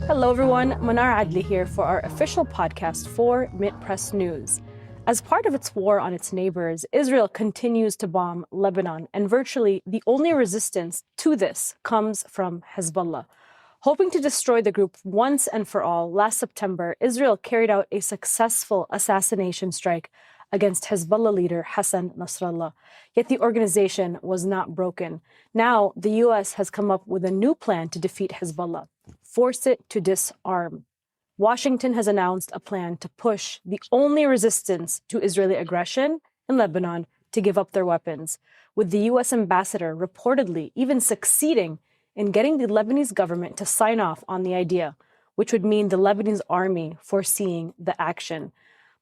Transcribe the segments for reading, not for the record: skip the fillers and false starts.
Hello everyone, Manar Adli here for our official podcast for Mint Press News. As part of its war on its neighbors, Israel continues to bomb Lebanon, and virtually the only resistance to this comes from Hezbollah. Hoping to destroy the group once and for all, last September, Israel carried out a successful assassination strike against Hezbollah leader Hassan Nasrallah. Yet the organization was not broken. Now, the U.S. has come up with a new plan to defeat Hezbollah: force it to disarm. Washington has announced a plan to push the only resistance to Israeli aggression in Lebanon to give up their weapons, with the U.S. ambassador reportedly even succeeding in getting the Lebanese government to sign off on the idea, which would mean the Lebanese army foreseeing the action.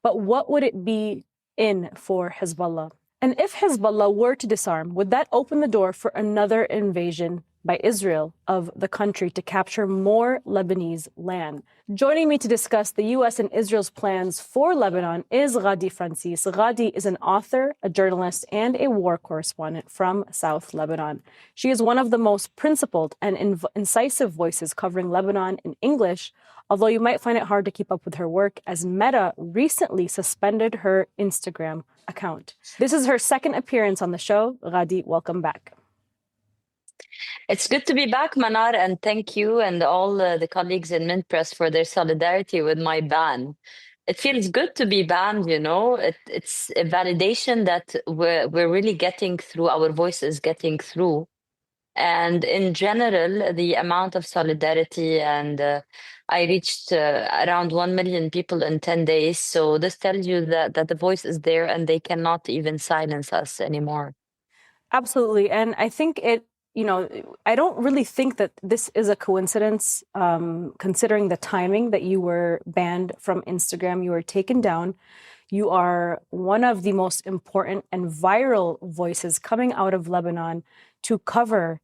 But what would it be in for Hezbollah? And if Hezbollah were to disarm, would that open the door for another invasion by Israel of the country to capture more Lebanese land? Joining me to discuss the U.S. and Israel's plans for Lebanon is Ghadi Francis. Ghadi is an author, a journalist, and a war correspondent from South Lebanon. She is one of the most principled and incisive voices covering Lebanon in English, although you might find it hard to keep up with her work, as Meta recently suspended her Instagram account. This is her second appearance on the show. Ghadi, welcome back. It's good to be back, Manar, and thank you and all the colleagues in Mint Press for their solidarity with my ban. It feels good to be banned, you know. It's a validation that we're really getting through, our voice is getting through. And in general, the amount of solidarity, and I reached around 1 million people in 10 days. So this tells you that the voice is there and they cannot even silence us anymore. Absolutely. And I think I don't really think that this is a coincidence, considering the timing that you were banned from Instagram. You were taken down. You are one of the most important and viral voices coming out of Lebanon to cover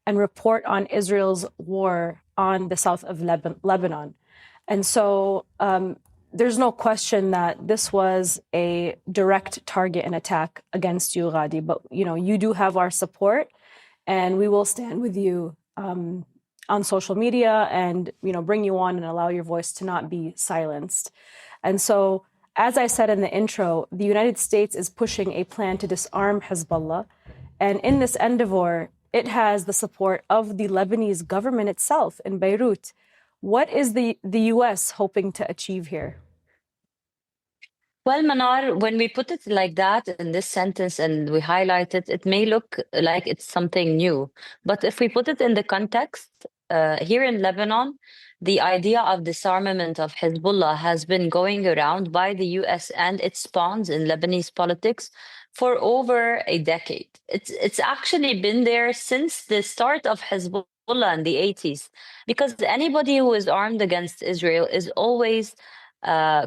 and report on Israel's war on the south of Lebanon. And so there's no question that this was a direct target and attack against you, Ghadi. But, you do have our support, and we will stand with you on social media and, bring you on and allow your voice to not be silenced. And so, as I said in the intro, the United States is pushing a plan to disarm Hezbollah. And in this endeavor, it has the support of the Lebanese government itself in Beirut. What is the U.S. hoping to achieve here? Well, Manar, when we put it like that in this sentence and we highlight it, it may look like it's something new. But if we put it in the context, here in Lebanon, the idea of disarmament of Hezbollah has been going around by the US and its pawns in Lebanese politics for over a decade. It's actually been there since the start of Hezbollah in the 80s, because anybody who is armed against Israel is always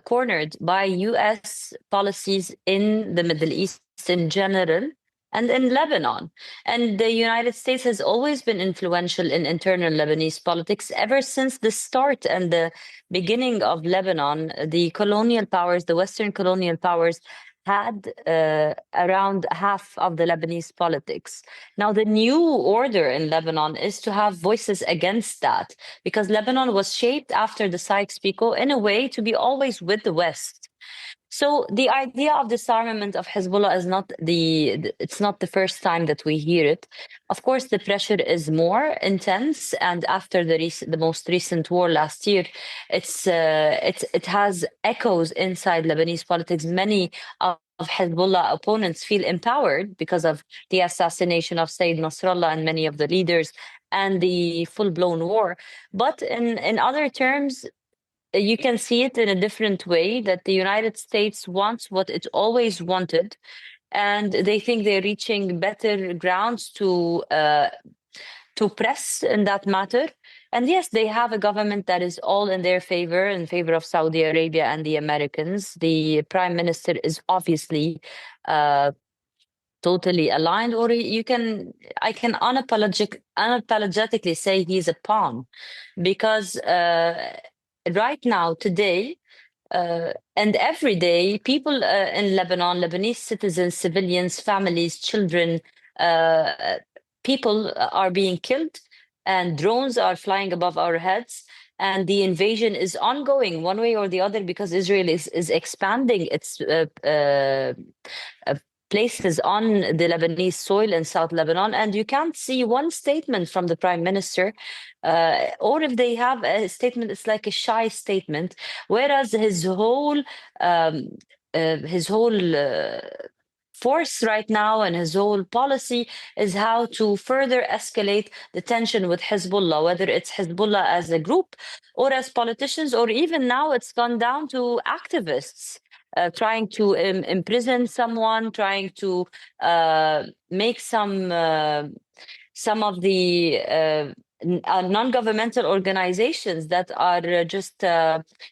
cornered by US policies in the Middle East in general and in Lebanon. And the United States has always been influential in internal Lebanese politics ever since the start and the beginning of Lebanon. The colonial powers, the Western colonial powers, had around half of the Lebanese politics. Now, the new order in Lebanon is to have voices against that, because Lebanon was shaped after the Sykes-Picot in a way to be always with the West. So the idea of disarmament of Hezbollah is it's not the first time that we hear it. Of course, the pressure is more intense, and after the most recent war last year, it has echoes inside Lebanese politics. Many of Hezbollah opponents feel empowered because of the assassination of Sayyid Nasrallah and many of the leaders and the full-blown war. But in other terms, you can see it in a different way, that the United States wants what it always wanted, and they think they're reaching better grounds to press in that matter. And yes, they have a government that is all in their favor, in favor of Saudi Arabia and the Americans. The prime minister is obviously totally aligned, or I can unapologetically say he's a pawn, because right now, today, and every day, people in Lebanon, Lebanese citizens, civilians, families, children, people are being killed, and drones are flying above our heads. and the invasion is ongoing one way or the other because Israel is expanding its places on the Lebanese soil in South Lebanon, and you can't see one statement from the prime minister, or if they have a statement, it's like a shy statement, whereas um, his whole force right now and his whole policy is how to further escalate the tension with Hezbollah, whether it's Hezbollah as a group or as politicians, or even now it's gone down to activists. Trying to imprison someone, trying to make some of the non-governmental organizations that are just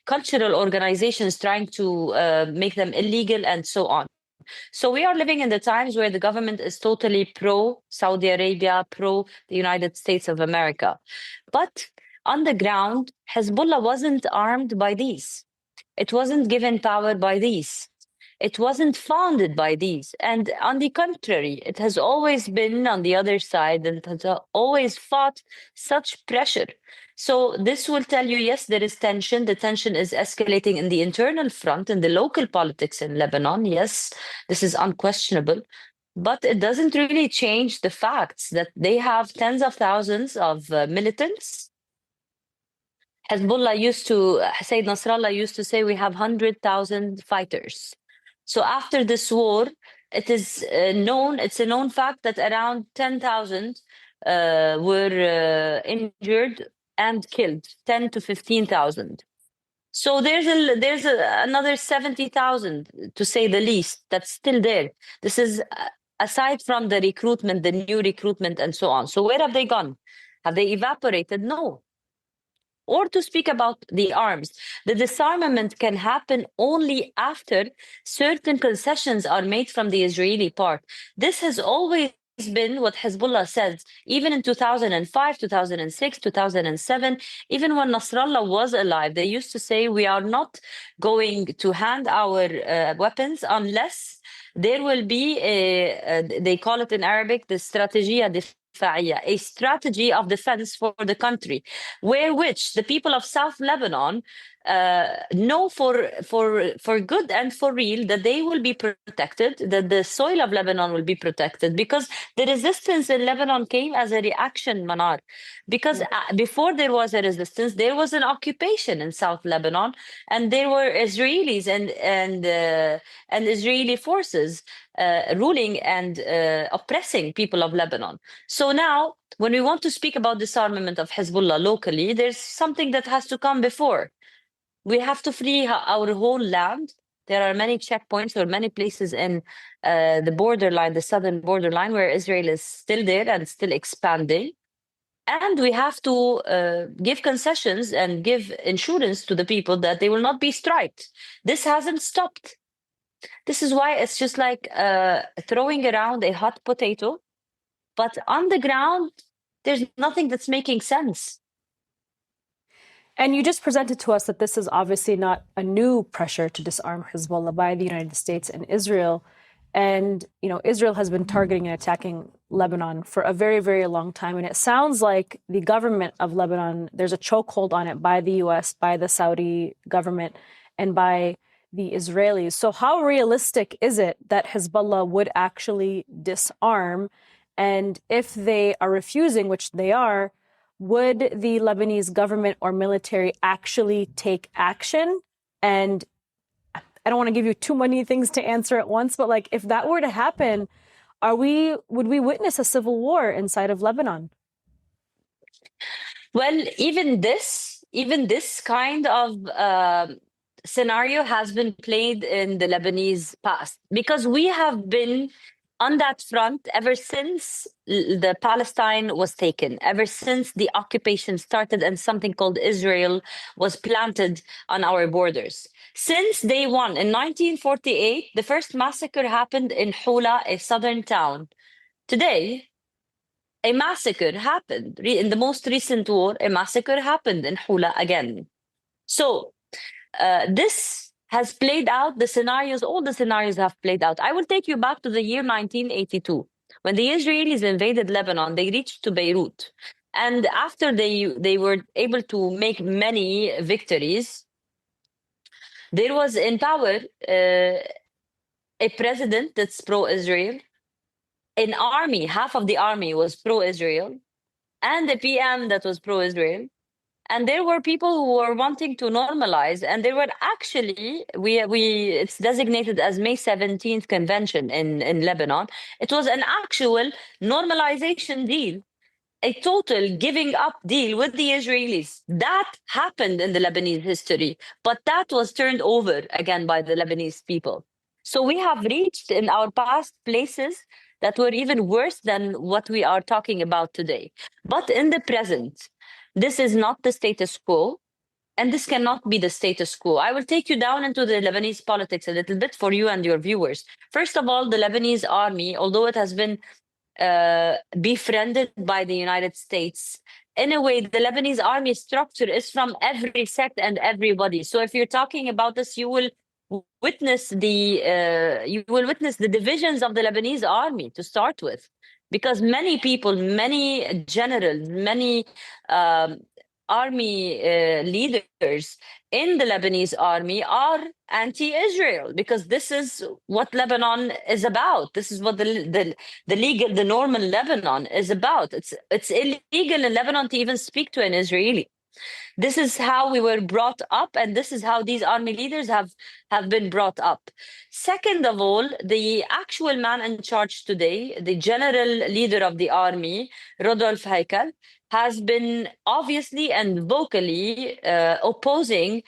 cultural organizations, trying to make them illegal and so on. So we are living in the times where the government is totally pro Saudi Arabia, pro the United States of America. But on the ground, Hezbollah wasn't armed by these. It wasn't given power by these. It wasn't founded by these. And on the contrary, it has always been on the other side and has always fought such pressure. So this will tell you, yes, there is tension. The tension is escalating in the internal front, in the local politics in Lebanon. Yes, this is unquestionable. But it doesn't really change the facts that they have tens of thousands of militants. Hezbollah Sayyid Nasrallah used to say, we have 100,000 fighters. So after this war, it's a known fact that around 10,000 were injured and killed, 10 to 15,000. So there's another 70,000, to say the least, that's still there. This is aside from the recruitment, the new recruitment and so on. So where have they gone? Have they evaporated? No. Or to speak about the arms, the disarmament can happen only after certain concessions are made from the Israeli part. This has always been what Hezbollah says, even in 2005, 2006, 2007, even when Nasrallah was alive. They used to say, we are not going to hand our weapons unless there will be they call it in Arabic, the strategia a strategy of defense for the country, which the people of South Lebanon know for good and for real that they will be protected, that the soil of Lebanon will be protected, because the resistance in Lebanon came as a reaction, Manar. Because before there was a resistance, there was an occupation in South Lebanon, and there were Israelis and Israeli forces ruling and oppressing people of Lebanon. So now, when we want to speak about disarmament of Hezbollah locally, there's something that has to come before. We have to free our whole land. There are many checkpoints or many places in the borderline, the southern borderline, where Israel is still there and still expanding. And we have to give concessions and give insurance to the people that they will not be striked. This hasn't stopped. This is why it's just like throwing around a hot potato, but on the ground, there's nothing that's making sense. And you just presented to us that this is obviously not a new pressure to disarm Hezbollah by the United States and Israel. And, you know, Israel has been targeting and attacking Lebanon for a very, very long time. And it sounds like the government of Lebanon, there's a chokehold on it by the US, by the Saudi government, and by the Israelis. So how realistic is it that Hezbollah would actually disarm? And if they are refusing, which they are, would the Lebanese government or military actually take action? And I don't want to give you too many things to answer at once, but like, if that were to happen, would we witness a civil war inside of Lebanon? Well, even this kind of scenario has been played in the Lebanese past, because we have been on that front ever since the Palestine was taken, ever since the occupation started and something called Israel was planted on our borders. Since day one, in 1948, the first massacre happened in Hula, a southern town. Today, a massacre happened. In the most recent war, a massacre happened in Hula again. So this has played out, all the scenarios have played out. I will take you back to the year 1982. When the Israelis invaded Lebanon, they reached to Beirut. And after they were able to make many victories, there was in power a president that's pro-Israel, an army, half of the army was pro-Israel, and a PM that was pro-Israel. And there were people who were wanting to normalize, and there were actually it's designated as May 17th convention in Lebanon. It was an actual normalization deal, a total giving up deal with the Israelis. That happened in the Lebanese history, but that was turned over again by the Lebanese people. So we have reached in our past places that were even worse than what we are talking about today. But in the present, this is not the status quo, and this cannot be the status quo. I will take you down into the Lebanese politics a little bit for you and your viewers. First of all, the Lebanese army, although it has been befriended by the United States, in a way, the Lebanese army structure is from every sect and everybody. So if you're talking about this, you will witness the divisions of the Lebanese army to start with, because many people, many generals, many army leaders in the Lebanese army are anti-Israel, because this is what Lebanon is about. This is what the normal Lebanon is about. It's illegal in Lebanon to even speak to an Israeli. This is how we were brought up, and this is how these army leaders have been brought up. Second of all, the actual man in charge today, the general leader of the army, Rodolphe Heikel, has been obviously and vocally opposing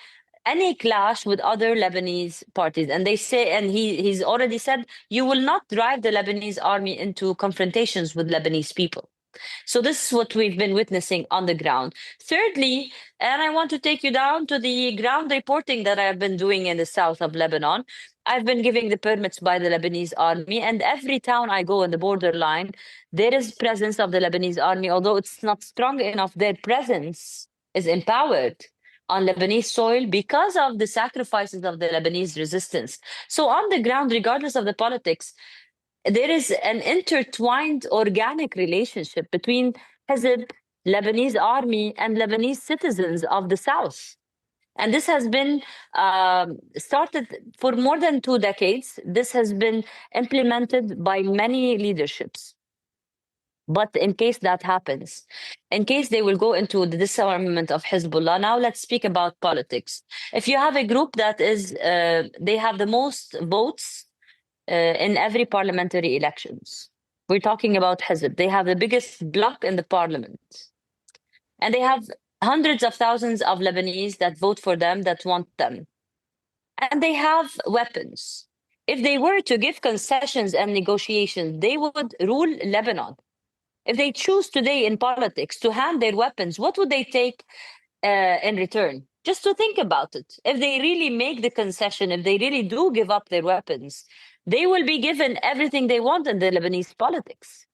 any clash with other Lebanese parties. And they say, and he's already said, you will not drive the Lebanese army into confrontations with Lebanese people. So this is what we've been witnessing on the ground. Thirdly, and I want to take you down to the ground reporting that I've been doing in the south of Lebanon. I've been giving the permits by the Lebanese army, and every town I go in the borderline, there is presence of the Lebanese army, although it's not strong enough. Their presence is empowered on Lebanese soil because of the sacrifices of the Lebanese resistance. So on the ground, regardless of the politics, there is an intertwined organic relationship between Hezb, Lebanese army, and Lebanese citizens of the South. And this has been started for more than 2 decades. This has been implemented by many leaderships. But in case that happens, in case they will go into the disarmament of Hezbollah, now let's speak about politics. If you have a group that is, they have the most votes in every parliamentary elections. We're talking about Hezb. They have the biggest bloc in the parliament. And they have hundreds of thousands of Lebanese that vote for them, that want them. And they have weapons. If they were to give concessions and negotiations, they would rule Lebanon. If they choose today in politics to hand their weapons, what would they take in return? Just to think about it. If they really make the concession, if they really do give up their weapons, they will be given everything they want in the Lebanese politics.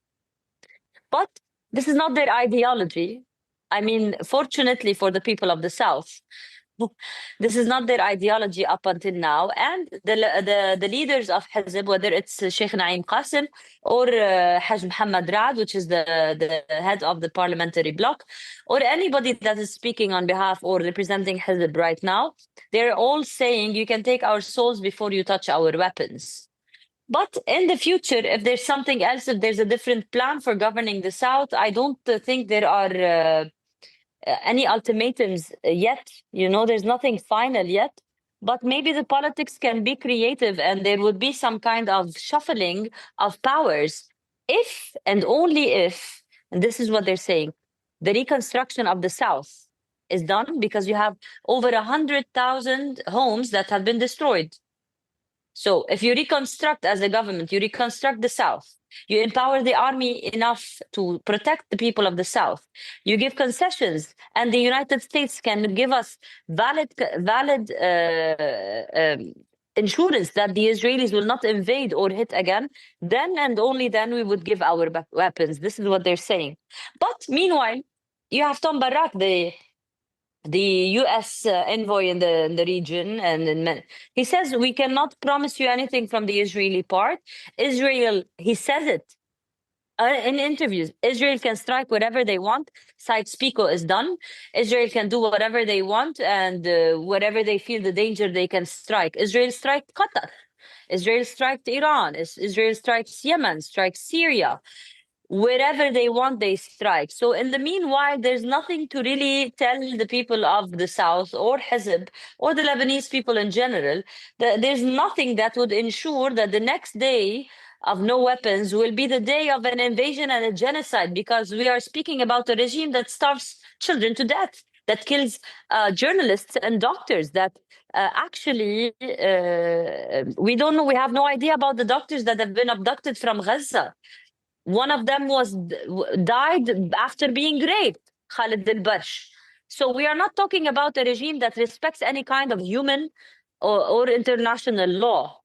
But this is not their ideology. I mean, fortunately for the people of the South, this is not their ideology up until now. And the leaders of Hezb, whether it's Sheikh Naim Qasim or Haj Muhammad Raad, which is the head of the parliamentary bloc, or anybody that is speaking on behalf or representing Hezb right now, they're all saying, you can take our souls before you touch our weapons. But in the future, if there's something else, if there's a different plan for governing the South, I don't think there are any ultimatums yet. You know, there's nothing final yet. But maybe the politics can be creative, and there would be some kind of shuffling of powers if and only if, and this is what they're saying, the reconstruction of the South is done, because you have over 100,000 homes that have been destroyed. So if you reconstruct as a government, you reconstruct the South, you empower the army enough to protect the people of the South, you give concessions, and the United States can give us valid insurance that the Israelis will not invade or hit again, then and only then we would give our weapons. This is what they're saying. But meanwhile, you have Tom Barak, the U.S. envoy in the region, and he says, we cannot promise you anything from the Israeli part. Israel, he says it, in interviews, Israel can strike wherever they want. Sykes-Picot is done. Israel can do whatever they want, and wherever they feel the danger, they can strike. Israel striked Qatar. Israel striked Iran. Israel strikes Yemen, strikes Syria. Wherever they want, they strike. So in the meanwhile, there's nothing to really tell the people of the South or Hezb or the Lebanese people in general. There's nothing that would ensure that the next day of no weapons will be the day of an invasion and a genocide, because we are speaking about a regime that starves children to death, that kills journalists and doctors, that actually we don't know, we have no idea about the doctors that have been abducted from Gaza. One of them died after being raped, Khalid al-Barsh. So we are not talking about a regime that respects any kind of human or international law.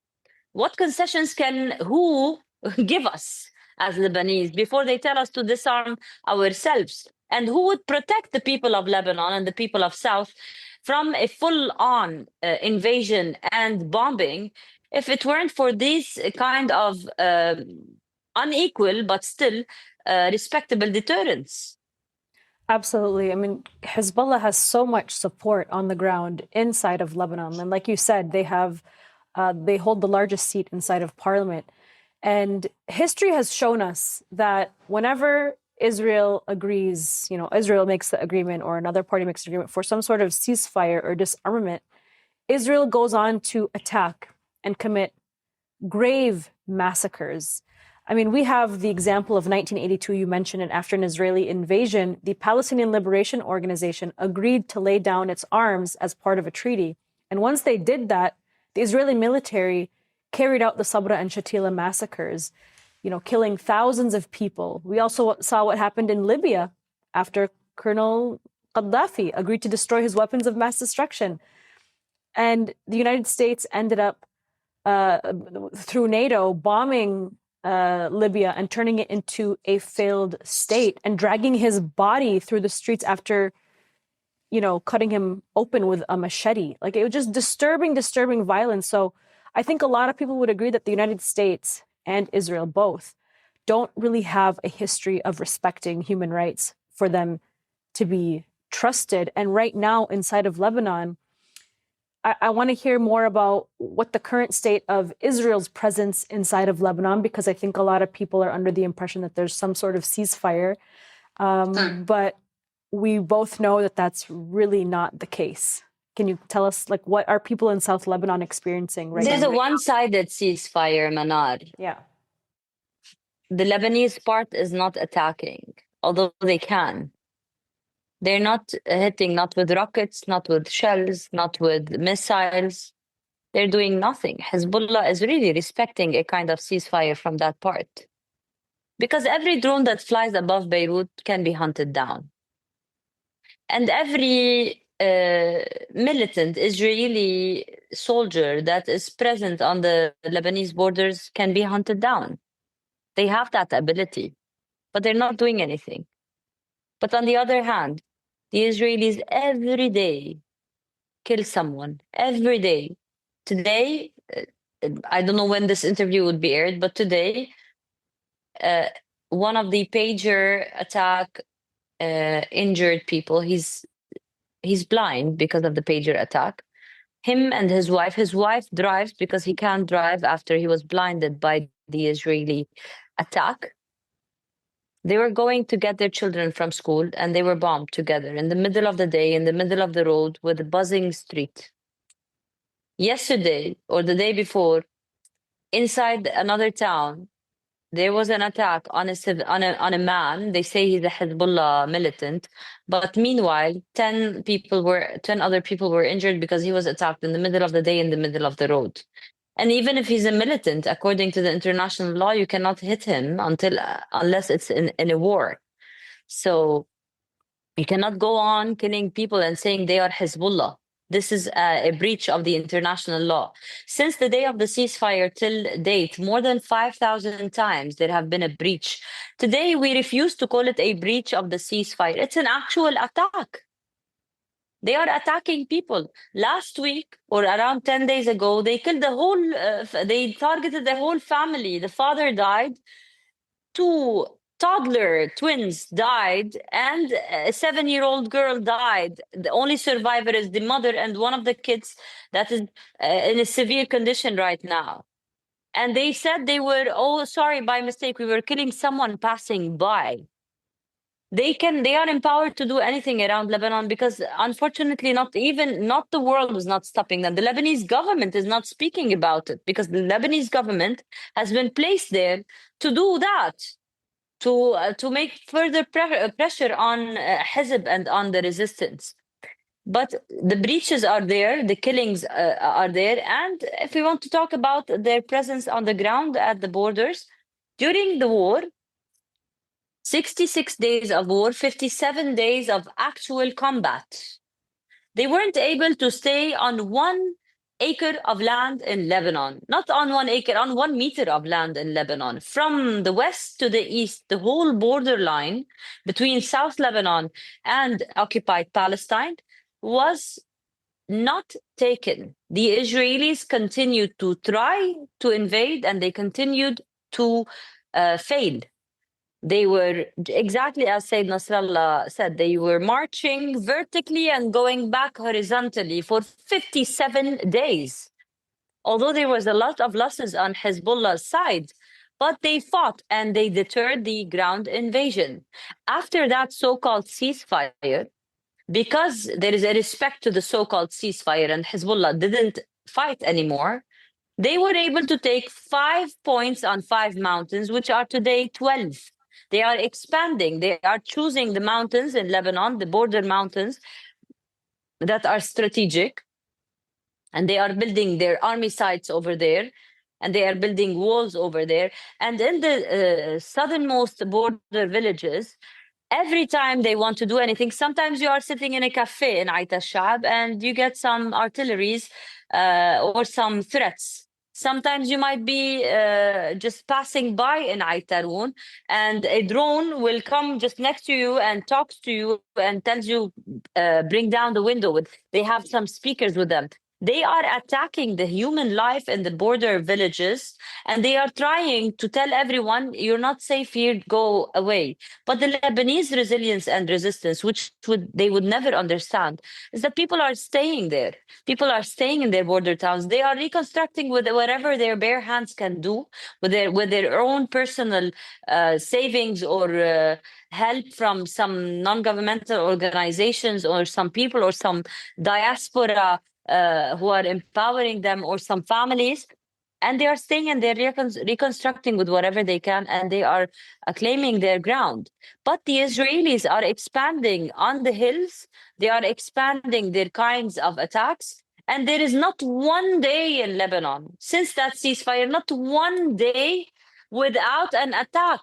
What concessions can who give us as Lebanese before they tell us to disarm ourselves? And who would protect the people of Lebanon and the people of South from a full-on invasion and bombing if it weren't for these kind of unequal but still respectable deterrents? Absolutely. I mean, Hezbollah has so much support on the ground inside of Lebanon. And like you said, they hold the largest seat inside of parliament. And history has shown us that whenever Israel agrees, Israel makes the agreement or another party makes an agreement for some sort of ceasefire or disarmament, Israel goes on to attack and commit grave massacres. I mean, we have the example of 1982, you mentioned, and after an Israeli invasion, the Palestinian Liberation Organization agreed to lay down its arms as part of a treaty. And once they did that, the Israeli military carried out the Sabra and Shatila massacres, killing thousands of people. We also saw what happened in Libya after Colonel Gaddafi agreed to destroy his weapons of mass destruction. And the United States ended up, through NATO, bombing Libya and turning it into a failed state and dragging his body through the streets after, cutting him open with a machete. Like, it was just disturbing violence. So I think a lot of people would agree that the United States and Israel both don't really have a history of respecting human rights for them to be trusted. And right now, inside of Lebanon, I want to hear more about what the current state of Israel's presence inside of Lebanon, because I think a lot of people are under the impression that there's some sort of ceasefire. But we both know that that's really not the case. Can you tell us, what are people in South Lebanon experiencing right now? There's a one-sided ceasefire, Manar. Yeah. The Lebanese part is not attacking, although they can. They're not hitting, not with rockets, not with shells, not with missiles. They're doing nothing. Hezbollah is really respecting a kind of ceasefire from that part, because every drone that flies above Beirut can be hunted down. And every militant Israeli soldier that is present on the Lebanese borders can be hunted down. They have that ability, but they're not doing anything. But on the other hand, the Israelis every day kill someone, every day. Today, I don't know when this interview would be aired, but today, one of the pager attack injured people. He's blind because of the pager attack. Him and his wife drives because he can't drive after he was blinded by the Israeli attack. They were going to get their children from school and they were bombed together in the middle of the day, in the middle of the road with a buzzing street. Yesterday or the day before, inside another town, there was an attack on a man. They say he's a Hezbollah militant, but meanwhile, 10 other people were injured because he was attacked in the middle of the day in the middle of the road. And even if he's a militant, according to the international law, you cannot hit him unless it's in a war. So you cannot go on killing people and saying they are Hezbollah. This is a breach of the international law. Since the day of the ceasefire till date, more than 5,000 times there have been a breach. Today, we refuse to call it a breach of the ceasefire. It's an actual attack. They are attacking people. Last week, or around 10 days ago, they killed they targeted the whole family. The father died. 2 toddler twins died, and a 7-year-old girl died. The only survivor is the mother and one of the kids that is in a severe condition right now. And they said they were, oh, sorry, by mistake, we were killing someone passing by. They are empowered to do anything around Lebanon, because unfortunately not the world is not stopping them. The Lebanese government is not speaking about it, because the Lebanese government has been placed there to do that, to make further pressure on Hezb and on the resistance. But the breaches are there, the killings are there. And if we want to talk about their presence on the ground at the borders, during the war, 66 days of war, 57 days of actual combat, they weren't able to stay on 1 acre of land in Lebanon. Not on 1 acre, on 1 meter of land in Lebanon. From the west to the east, the whole borderline between South Lebanon and occupied Palestine was not taken. The Israelis continued to try to invade, and they continued to fail. They were, exactly as Sayyid Nasrallah said, they were marching vertically and going back horizontally for 57 days. Although there was a lot of losses on Hezbollah's side, but they fought and they deterred the ground invasion. After that so-called ceasefire, because there is a respect to the so-called ceasefire and Hezbollah didn't fight anymore, they were able to take 5 points on 5 mountains, which are today 12. They are expanding. They are choosing the mountains in Lebanon, the border mountains that are strategic. And they are building their army sites over there. And they are building walls over there. And in the southernmost border villages, every time they want to do anything, sometimes you are sitting in a cafe in Ait al-Shab and you get some artilleries or some threats. Sometimes you might be just passing by in Ait Taroun, and a drone will come just next to you and talks to you and tells you, bring down the window. They have some speakers with them. They are attacking the human life in the border villages, and they are trying to tell everyone, you're not safe here, go away. But the Lebanese resilience and resistance, which they would never understand, is that people are staying there. People are staying in their border towns. They are reconstructing with whatever their bare hands can do, with their own personal savings or help from some non-governmental organizations or some people or some diaspora who are empowering them, or some families, and they are staying and they're reconstructing with whatever they can, and they are claiming their ground. But the Israelis are expanding on the hills. They are expanding their kinds of attacks. And there is not one day in Lebanon, since that ceasefire, not one day without an attack,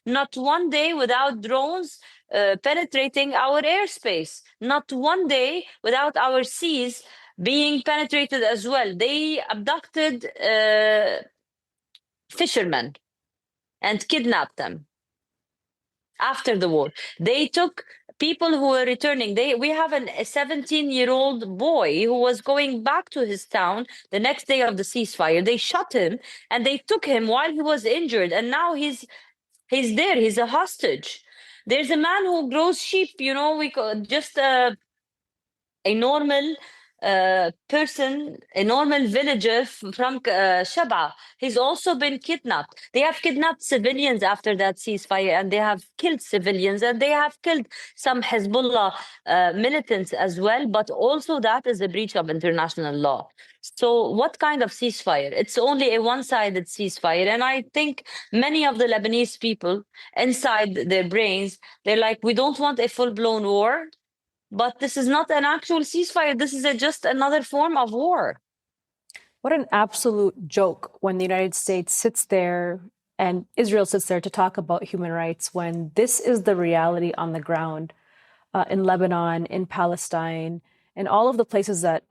not one day without drones penetrating our airspace, not one day without our seas being penetrated as well. They abducted fishermen and kidnapped them after the war. They took people who were returning. We have a 17-year-old boy who was going back to his town the next day of the ceasefire. They shot him and they took him while he was injured, and now he's there. He's a hostage. There's a man who grows sheep. We just a normal person, a normal villager from Shaba. He's also been kidnapped. They have kidnapped civilians after that ceasefire, and they have killed civilians, and they have killed some Hezbollah militants as well. But also that is a breach of international law. So what kind of ceasefire? It's only a one-sided ceasefire. And I think many of the Lebanese people inside their brains, they're like, we don't want a full-blown war. But this is not an actual ceasefire. This is just another form of war. What an absolute joke when the United States sits there and Israel sits there to talk about human rights, when this is the reality on the ground in Lebanon, in Palestine, and all of the places that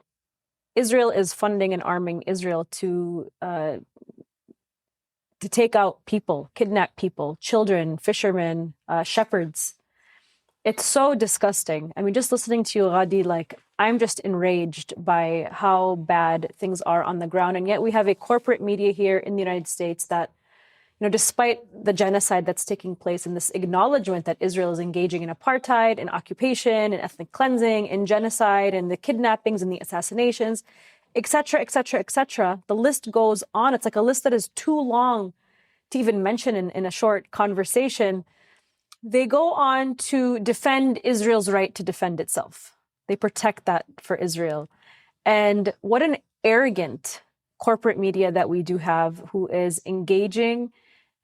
Israel is funding and arming Israel to take out people, kidnap people, children, fishermen, shepherds. It's so disgusting. I mean, just listening to you, Ghadi, I'm just enraged by how bad things are on the ground. And yet we have a corporate media here in the United States that, despite the genocide that's taking place and this acknowledgement that Israel is engaging in apartheid, in occupation, in ethnic cleansing, in genocide, and the kidnappings and the assassinations, et cetera, et cetera, et cetera. The list goes on. It's like a list that is too long to even mention in a short conversation. They go on to defend Israel's right to defend itself. They protect that for Israel. And what an arrogant corporate media that we do have, who is engaging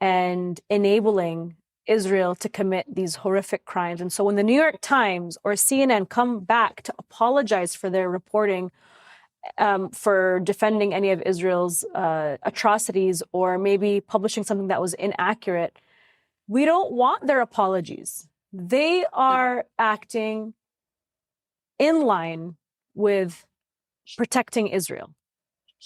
and enabling Israel to commit these horrific crimes. And so when the New York Times or CNN come back to apologize for their reporting for defending any of Israel's atrocities, or maybe publishing something that was inaccurate, we don't want their apologies. They are acting in line with protecting Israel.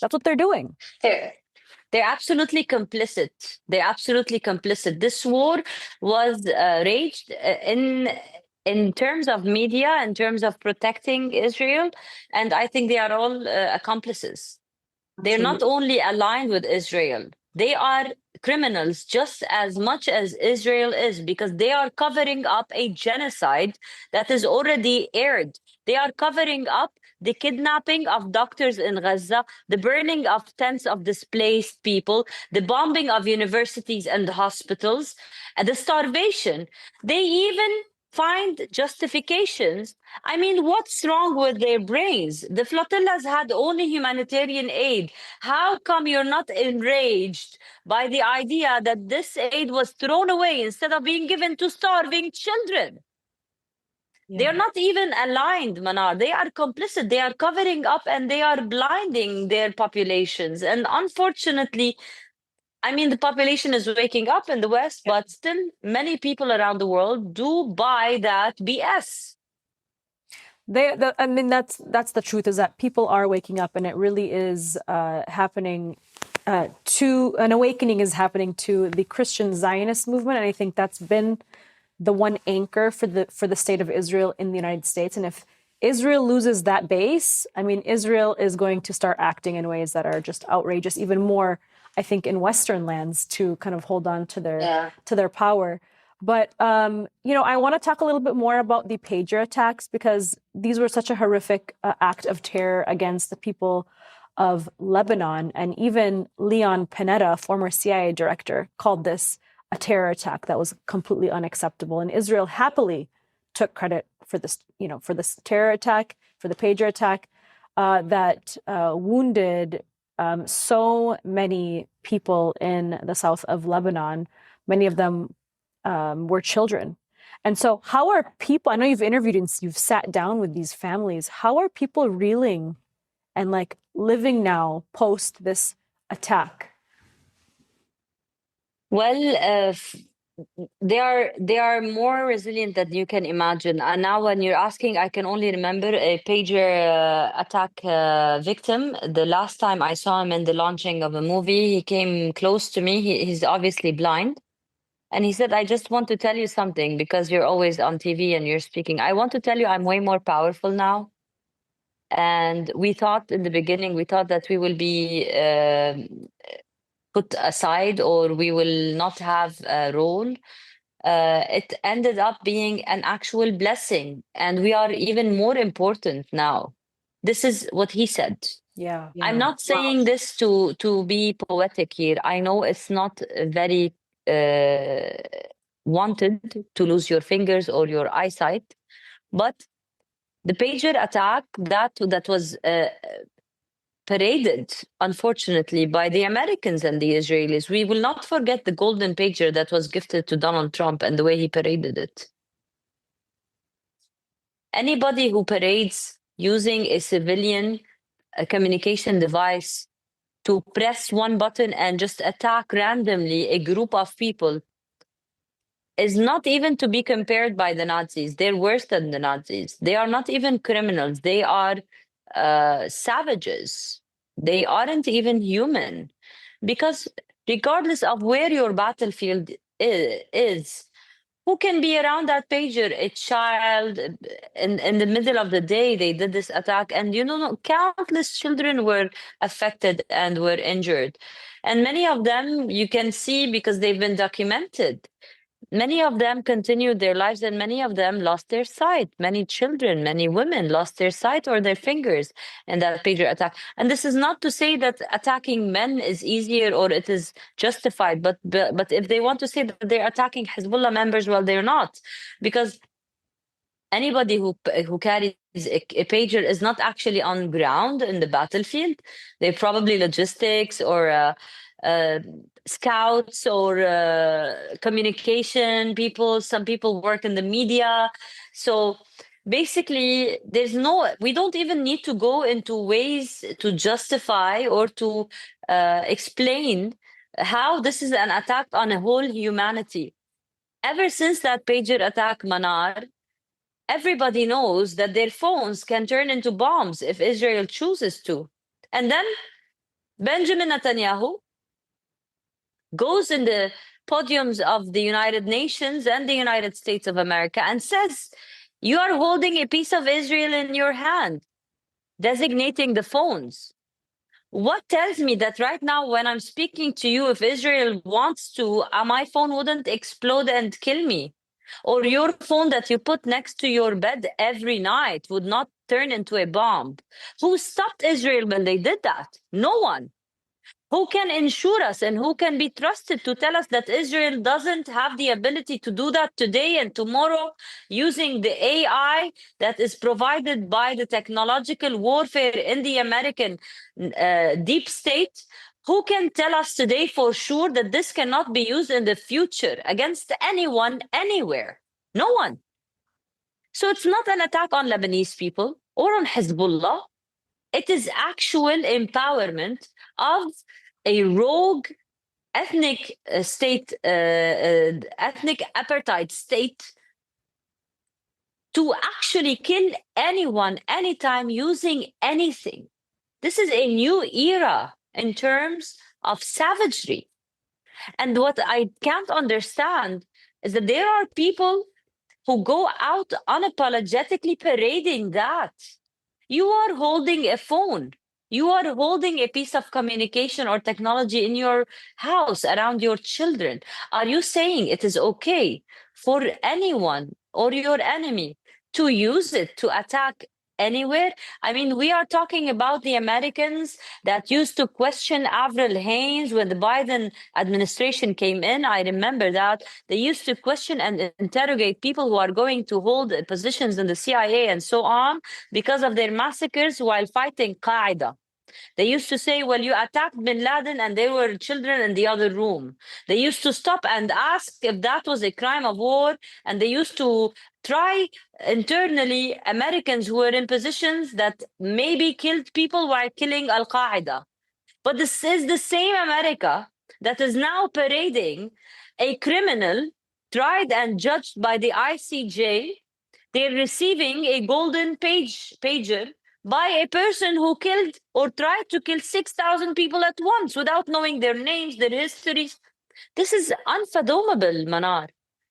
That's what they're doing. They're absolutely complicit. They're absolutely complicit. This war was raged in terms of media, in terms of protecting Israel, and I think they are all accomplices. They're not only aligned with Israel, they are criminals just as much as Israel is, because they are covering up a genocide that is already aired. They are covering up the kidnapping of doctors in Gaza, the burning of tents of displaced people, the bombing of universities and hospitals, and the starvation. They even find justifications. I mean, what's wrong with their brains? The flotillas had only humanitarian aid. How come you're not enraged by the idea that this aid was thrown away instead of being given to starving children? They are not even aligned, Manar. They are complicit. They are covering up and they are blinding their populations. And unfortunately, I mean, the population is waking up in the West, but still many people around the world do buy that BS. I mean, that's the truth, is that people are waking up, and it really is happening. An awakening is happening to the Christian Zionist movement, and I think that's been the one anchor for the state of Israel in the United States. And if Israel loses that base, I mean, Israel is going to start acting in ways that are just outrageous, even more, I think, in Western lands, to kind of hold on to their power. But, I want to talk a little bit more about the pager attacks, because these were such a horrific act of terror against the people of Lebanon. And even Leon Panetta, former CIA director, called this a terror attack that was completely unacceptable. And Israel happily took credit for this, for this terror attack, for the pager attack that wounded so many people in the south of Lebanon. Many of them were children. And so how are people, I know you've interviewed and you've sat down with these families, how are people reeling and living now post this attack? Well, they are more resilient than you can imagine. And now when you're asking, I can only remember a pager attack victim. The last time I saw him in the launching of a movie, he came close to me. He's obviously blind. And he said, I just want to tell you something, because you're always on TV and you're speaking. I want to tell you I'm way more powerful now. And we thought in the beginning, that we will be put aside, or we will not have a role. It ended up being an actual blessing, and we are even more important now. This is what he said. Yeah. I'm not saying this to be poetic here. I know it's not very wanted to lose your fingers or your eyesight, but the pager attack that was paraded, unfortunately, by the Americans and the Israelis. We will not forget the golden pager that was gifted to Donald Trump and the way he paraded it. Anybody who parades using a civilian communication device to press one button and just attack randomly a group of people is not even to be compared by the Nazis. They're worse than the Nazis. They are not even criminals. They are savages. They aren't even human. Because regardless of where your battlefield is, who can be around that pager? A child. In the middle of the day, they did this attack. And, countless children were affected and were injured. And many of them you can see because they've been documented. Many of them continued their lives and many of them lost their sight. Many children, many women lost their sight or their fingers in that pager attack. And this is not to say that attacking men is easier or it is justified, but if they want to say that they're attacking Hezbollah members, well, they're not. Because anybody who carries a pager is not actually on ground in the battlefield. They're probably logistics or scouts or communication people. Some people work in the media. So basically, we don't even need to go into ways to justify or to explain how this is an attack on a whole humanity. Ever since that pager attack, Manar, everybody knows that their phones can turn into bombs if Israel chooses to. And then Benjamin Netanyahu goes in the podiums of the United Nations and the United States of America and says, you are holding a piece of Israel in your hand, designating the phones. What tells me that right now, when I'm speaking to you, if Israel wants to, my phone wouldn't explode and kill me? Or your phone that you put next to your bed every night would not turn into a bomb? Who stopped Israel when they did that? No one. Who can ensure us and who can be trusted to tell us that Israel doesn't have the ability to do that today and tomorrow using the AI that is provided by the technological warfare in the American deep state? Who can tell us today for sure that this cannot be used in the future against anyone, anywhere? No one. So it's not an attack on Lebanese people or on Hezbollah. It is actual empowerment of a rogue ethnic state, ethnic apartheid state, to actually kill anyone, anytime, using anything. This is a new era in terms of savagery. And what I can't understand is that there are people who go out unapologetically parading that. You are holding a phone. You are holding a piece of communication or technology in your house around your children. Are you saying it is okay for anyone or your enemy to use it to attack anywhere? I mean, we are talking about the Americans that used to question Avril Haines when the Biden administration came in. I remember that. They used to question and interrogate people who are going to hold positions in the CIA and so on because of their massacres while fighting Qaeda. They used to say, well, you attacked bin Laden and there were children in the other room. They used to stop and ask if that was a crime of war. And they used to try internally Americans who were in positions that maybe killed people while killing Al-Qaeda. But this is the same America that is now parading a criminal tried and judged by the ICJ. They're receiving a golden pager by a person who killed or tried to kill 6,000 people at once without knowing their names, their histories. This is unfathomable, Manar,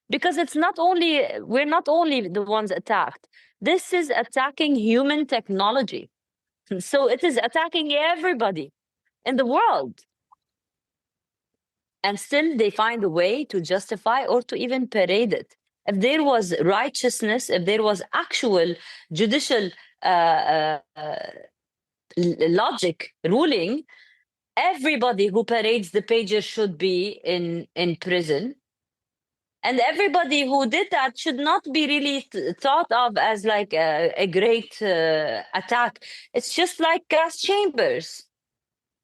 because we're not only the ones attacked. This is attacking human technology. So it is attacking everybody in the world. And still they find a way to justify or to even parade it. If there was righteousness, if there was actual judicial logic ruling, everybody who parades the pager should be in prison. And everybody who did that should not be really thought of as like a great attack. It's just like gas chambers.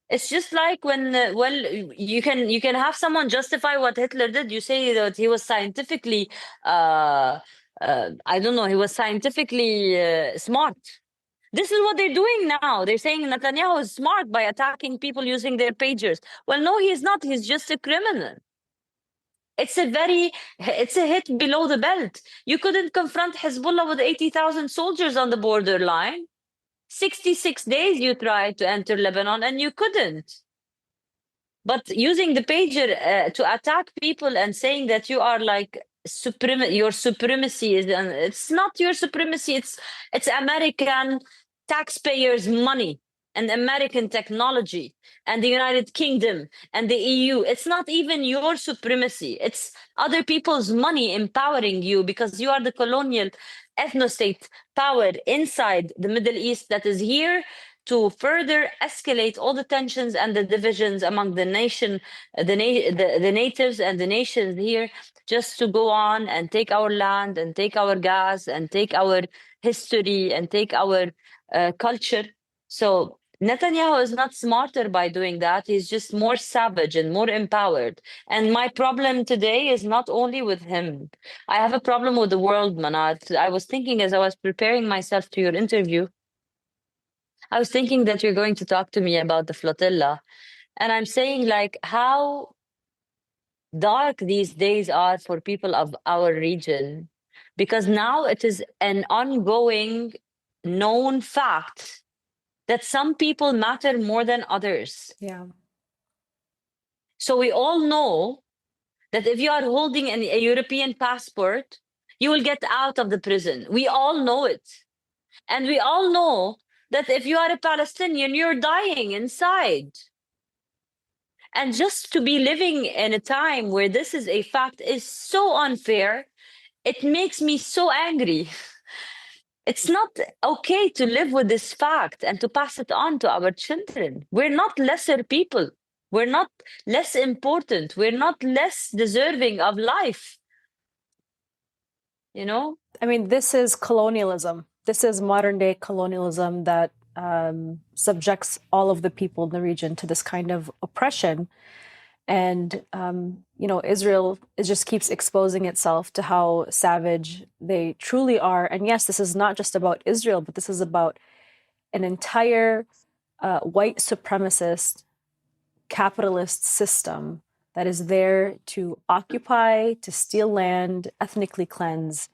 It's just like when, you can have someone justify what Hitler did. You say that he was scientifically, I don't know, he was scientifically smart. This is what they're doing now. They're saying Netanyahu is smart by attacking people using their pagers. Well, no, he's not. He's just a criminal. It's a hit below the belt. You couldn't confront Hezbollah with 80,000 soldiers on the borderline. 66 days you tried to enter Lebanon and you couldn't. But using the pager to attack people and saying that you are like your supremacy is, it's not your supremacy. It's American taxpayers' money. and American technology and the United Kingdom and the EU. It's not even your supremacy. It's other people's money empowering you because you are the colonial ethnostate power inside the Middle East that is here to further escalate all the tensions and the divisions among the nation, the natives and the nations here, just to go on and take our land and take our gas and take our history and take our culture. So Netanyahu is not smarter by doing that. He's just more savage and more empowered. And my problem today is not only with him. I have a problem with the world, Manat. I was thinking as I was preparing myself to your interview, I was thinking that you're going to talk to me about the flotilla. And I'm saying, like, how dark these days are for people of our region. Because now it is an ongoing known fact that some people matter more than others. Yeah. So we all know that if you are holding a European passport, you will get out of the prison. We all know it. And we all know that if you are a Palestinian, you're dying inside. And just to be living in a time where this is a fact is so unfair. It makes me so angry. It's not okay to live with this fact and to pass it on to our children. We're not lesser people. We're not less important. We're not less deserving of life. You know? I mean, this is colonialism. This is modern day colonialism that subjects all of the people in the region to this kind of oppression. And, Israel just keeps exposing itself to how savage they truly are. And yes, this is not just about Israel, but this is about an entire white supremacist capitalist system that is there to occupy, to steal land, ethnically cleanse,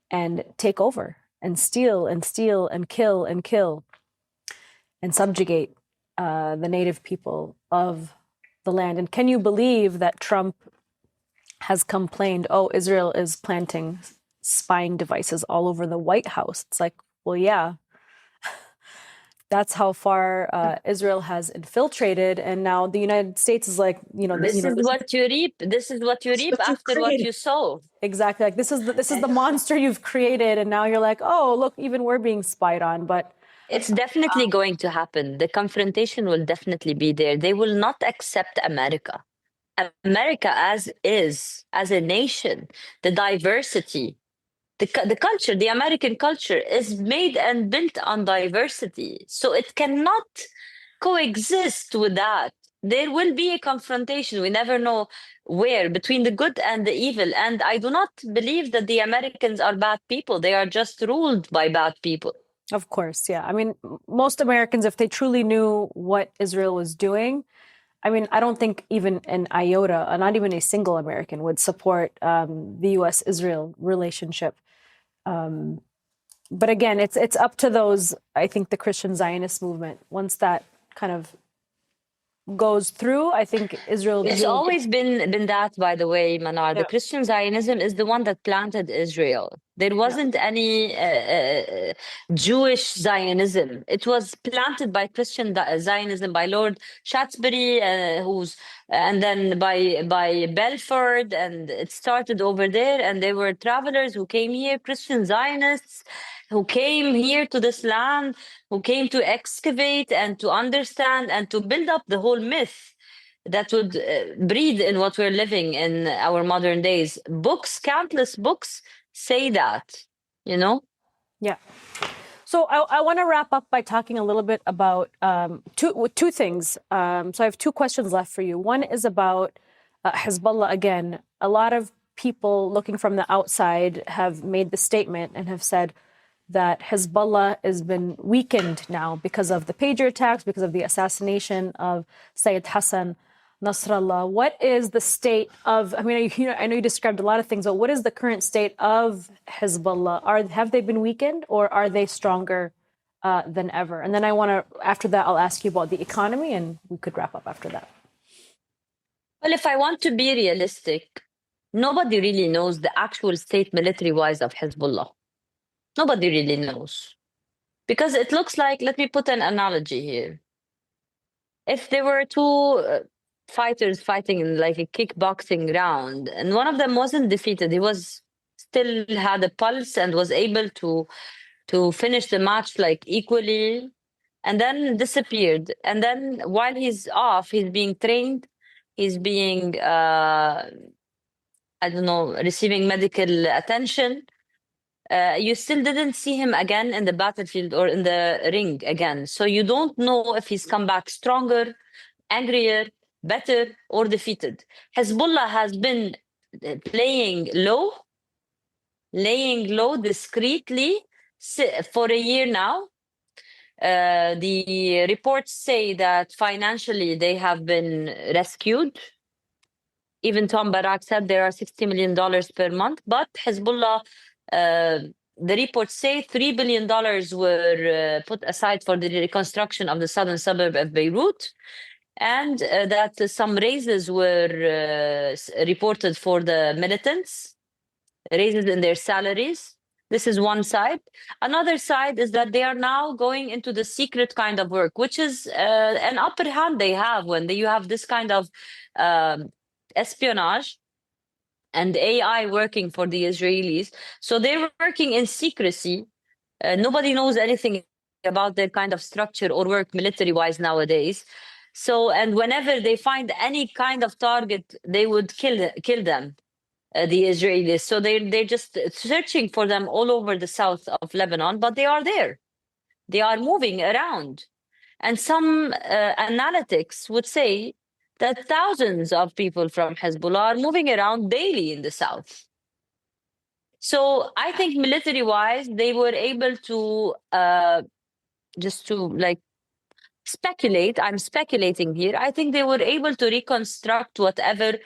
and take over, and steal and steal and kill and subjugate the native people of the land. And can you believe that Trump has complained, oh, Israel is planting spying devices all over the White House? It's like, well, yeah, that's how far Israel has infiltrated. And now the United States is like, This is what you reap. This is what you reap after what you sow. Exactly. Like this is the monster you've created. And now you're like, oh, look, even we're being spied on. But it's definitely going to happen. The confrontation will definitely be there. They will not accept America. America as is, as a nation, the diversity, the culture, the American culture is made and built on diversity. So it cannot coexist with that. There will be a confrontation. We never know where, between the good and the evil. And I do not believe that the Americans are bad people. They are just ruled by bad people. Of course, yeah. I mean, most Americans, if they truly knew what Israel was doing, I mean, I don't think even an iota, not even a single American would support the U.S.-Israel relationship. But again, it's up to those, I think, the Christian Zionist movement. Once that kind of goes through, I think Israel... It's always been that, by the way, Manar. The Christian Zionism is the one that planted Israel. There wasn't any Jewish Zionism. It was planted by Christian Zionism, by Lord Shaftesbury, and then by Belford, and it started over there. And there were travelers who came here, Christian Zionists, who came here to this land, who came to excavate and to understand and to build up the whole myth that would breed in what we're living in our modern days. Books, countless books say that, Yeah. So I want to wrap up by talking a little bit about two things. So I have two questions left for you. One is about Hezbollah again. A lot of people looking from the outside have made the statement and have said that Hezbollah has been weakened now because of the pager attacks, because of the assassination of Sayyid Hassan Nasrallah. What is the state of, I mean, I know you described a lot of things, but what is the current state of Hezbollah? Have they been weakened, or are they stronger than ever? And then after that, I'll ask you about the economy, and we could wrap up after that. Well, if I want to be realistic, nobody really knows the actual state military-wise of Hezbollah. Nobody really knows. Because it looks like, let me put an analogy here. If there were two fighters fighting in like a kickboxing round, and one of them wasn't defeated, he was still had a pulse and was able to finish the match like equally, and then disappeared. And then while he's off, he's being trained, he's being I don't know, receiving medical attention. You still didn't see him again in the battlefield or in the ring again. So you don't know if he's come back stronger, angrier, better, or defeated. Hezbollah has been laying low discreetly for a year now. The reports say that financially they have been rescued. Even Tom Barak said there are $60 million per month, but Hezbollah, the reports say $3 billion were put aside for the reconstruction of the southern suburb of Beirut, and that some raises were reported for the militants, raises in their salaries. This is one side. Another side is that they are now going into the secret kind of work, which is an upper hand they have when you have this kind of espionage and AI working for the Israelis. So they're working in secrecy. Nobody knows anything about their kind of structure or work military-wise nowadays. So, and whenever they find any kind of target, they would kill them, the Israelis. So they're just searching for them all over the south of Lebanon, but they are there. They are moving around. And some analytics would say that thousands of people from Hezbollah are moving around daily in the south. So I think military-wise, they were able to just to like speculate. I'm speculating here. I think they were able to reconstruct whatever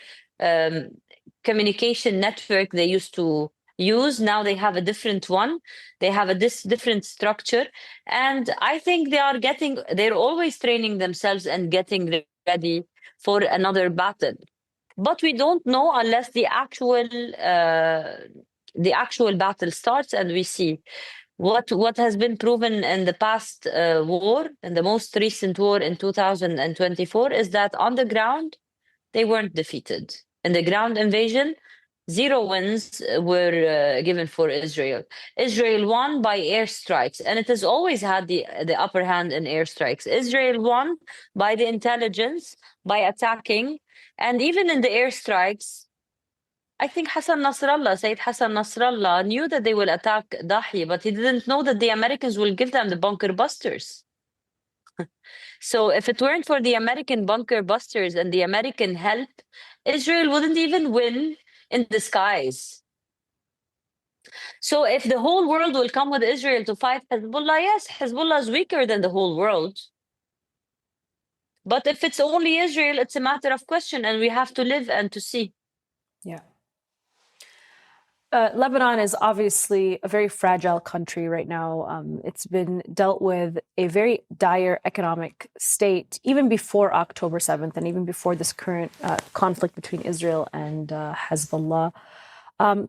communication network they used to use. Now they have a different one. They have a different structure. And I think they're always training themselves and getting ready for another battle. But we don't know unless the actual battle starts and we see. What has been proven in the past war, in the most recent war in 2024, is that on the ground, they weren't defeated. In the ground invasion, 0 wins were given for Israel. Israel won by airstrikes, and it has always had the upper hand in airstrikes. Israel won by the intelligence, by attacking, and even in the airstrikes, I think Sayyid Hassan Nasrallah knew that they will attack Dahi, but he didn't know that the Americans will give them the bunker busters. So if it weren't for the American bunker busters and the American help, Israel wouldn't even win in the skies. So if the whole world will come with Israel to fight Hezbollah, yes, Hezbollah is weaker than the whole world. But if it's only Israel, it's a matter of question, and we have to live and to see. Yeah. Lebanon is obviously a very fragile country right now. It's been dealt with a very dire economic state even before October 7th and even before this current conflict between Israel and Hezbollah.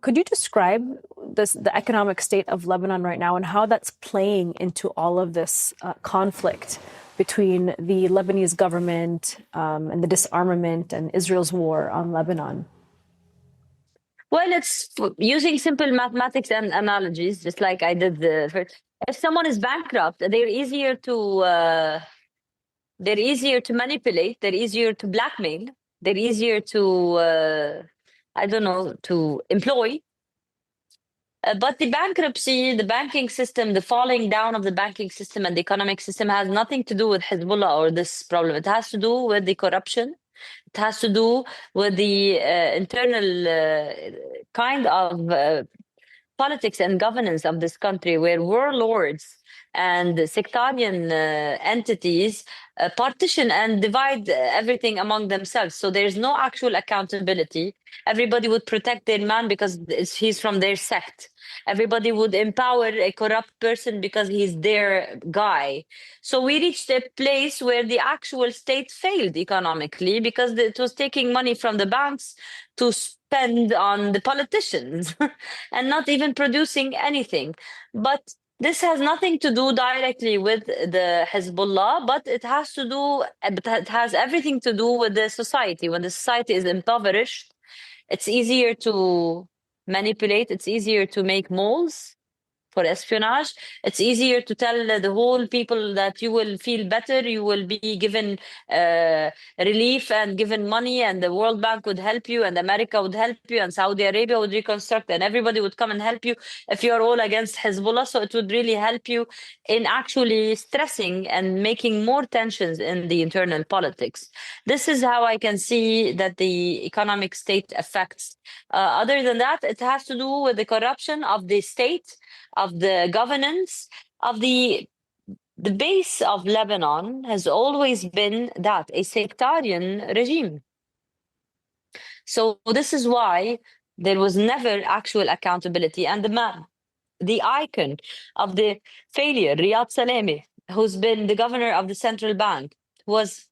Could you describe the economic state of Lebanon right now and how that's playing into all of this conflict between the Lebanese government and the disarmament and Israel's war on Lebanon? Well, it's using simple mathematics and analogies, just like I did if someone is bankrupt, they're easier to manipulate, they're easier to blackmail, they're easier to to employ. But the bankruptcy, the banking system, the falling down of the banking system and the economic system has nothing to do with Hezbollah or this problem. It has to do with the corruption. It has to do with the internal kind of politics and governance of this country, where warlords and sectarian entities partition and divide everything among themselves. So there's no actual accountability. Everybody would protect their man because he's from their sect. Everybody would empower a corrupt person because he's their guy. So we reached a place where the actual state failed economically because it was taking money from the banks to spend on the politicians and not even producing anything. But This has nothing to do directly with the Hezbollah, but it has everything to do with the society. When the society is impoverished, it's easier to manipulate, it's easier to make moles for espionage. It's easier to tell the whole people that you will feel better, you will be given relief and given money, and the World Bank would help you, and America would help you, and Saudi Arabia would reconstruct, and everybody would come and help you if you're all against Hezbollah. So it would really help you in actually stressing and making more tensions in the internal politics. This is how I can see that the economic state affects. Other than that, it has to do with the corruption of the state, of the governance, of the base of Lebanon has always been that, a sectarian regime. So this is why there was never actual accountability. And the man, the icon of the failure, Riyad Salemi, who's been the governor of the central bank, was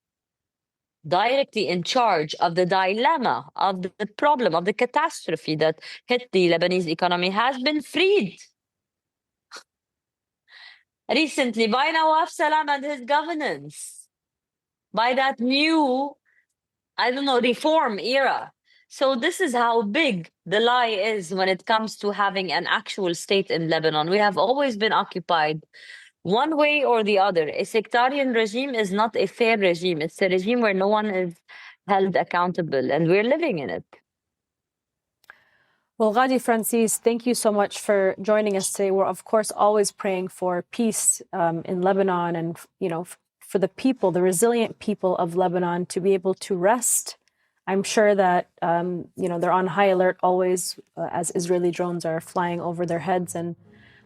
directly in charge of the dilemma, of the problem, of the catastrophe that hit the Lebanese economy, has been freed recently by Nawaf Salam and his governance, by that new, reform era. So this is how big the lie is when it comes to having an actual state in Lebanon. We have always been occupied one way or the other. A sectarian regime is not a fair regime. It's a regime where no one is held accountable, and we're living in it. Well, Ghadi, Francis, thank you so much for joining us today. We're, of course, always praying for peace in Lebanon and, for the people, the resilient people of Lebanon to be able to rest. I'm sure that, they're on high alert always as Israeli drones are flying over their heads and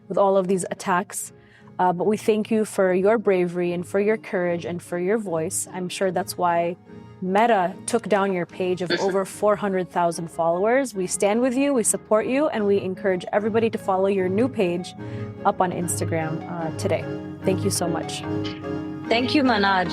with all of these attacks. But we thank you for your bravery and for your courage and for your voice. I'm sure that's why Meta took down your page of over 400,000 followers. We stand with you, we support you, and we encourage everybody to follow your new page up on Instagram today. Thank you so much. Thank you, Manaj.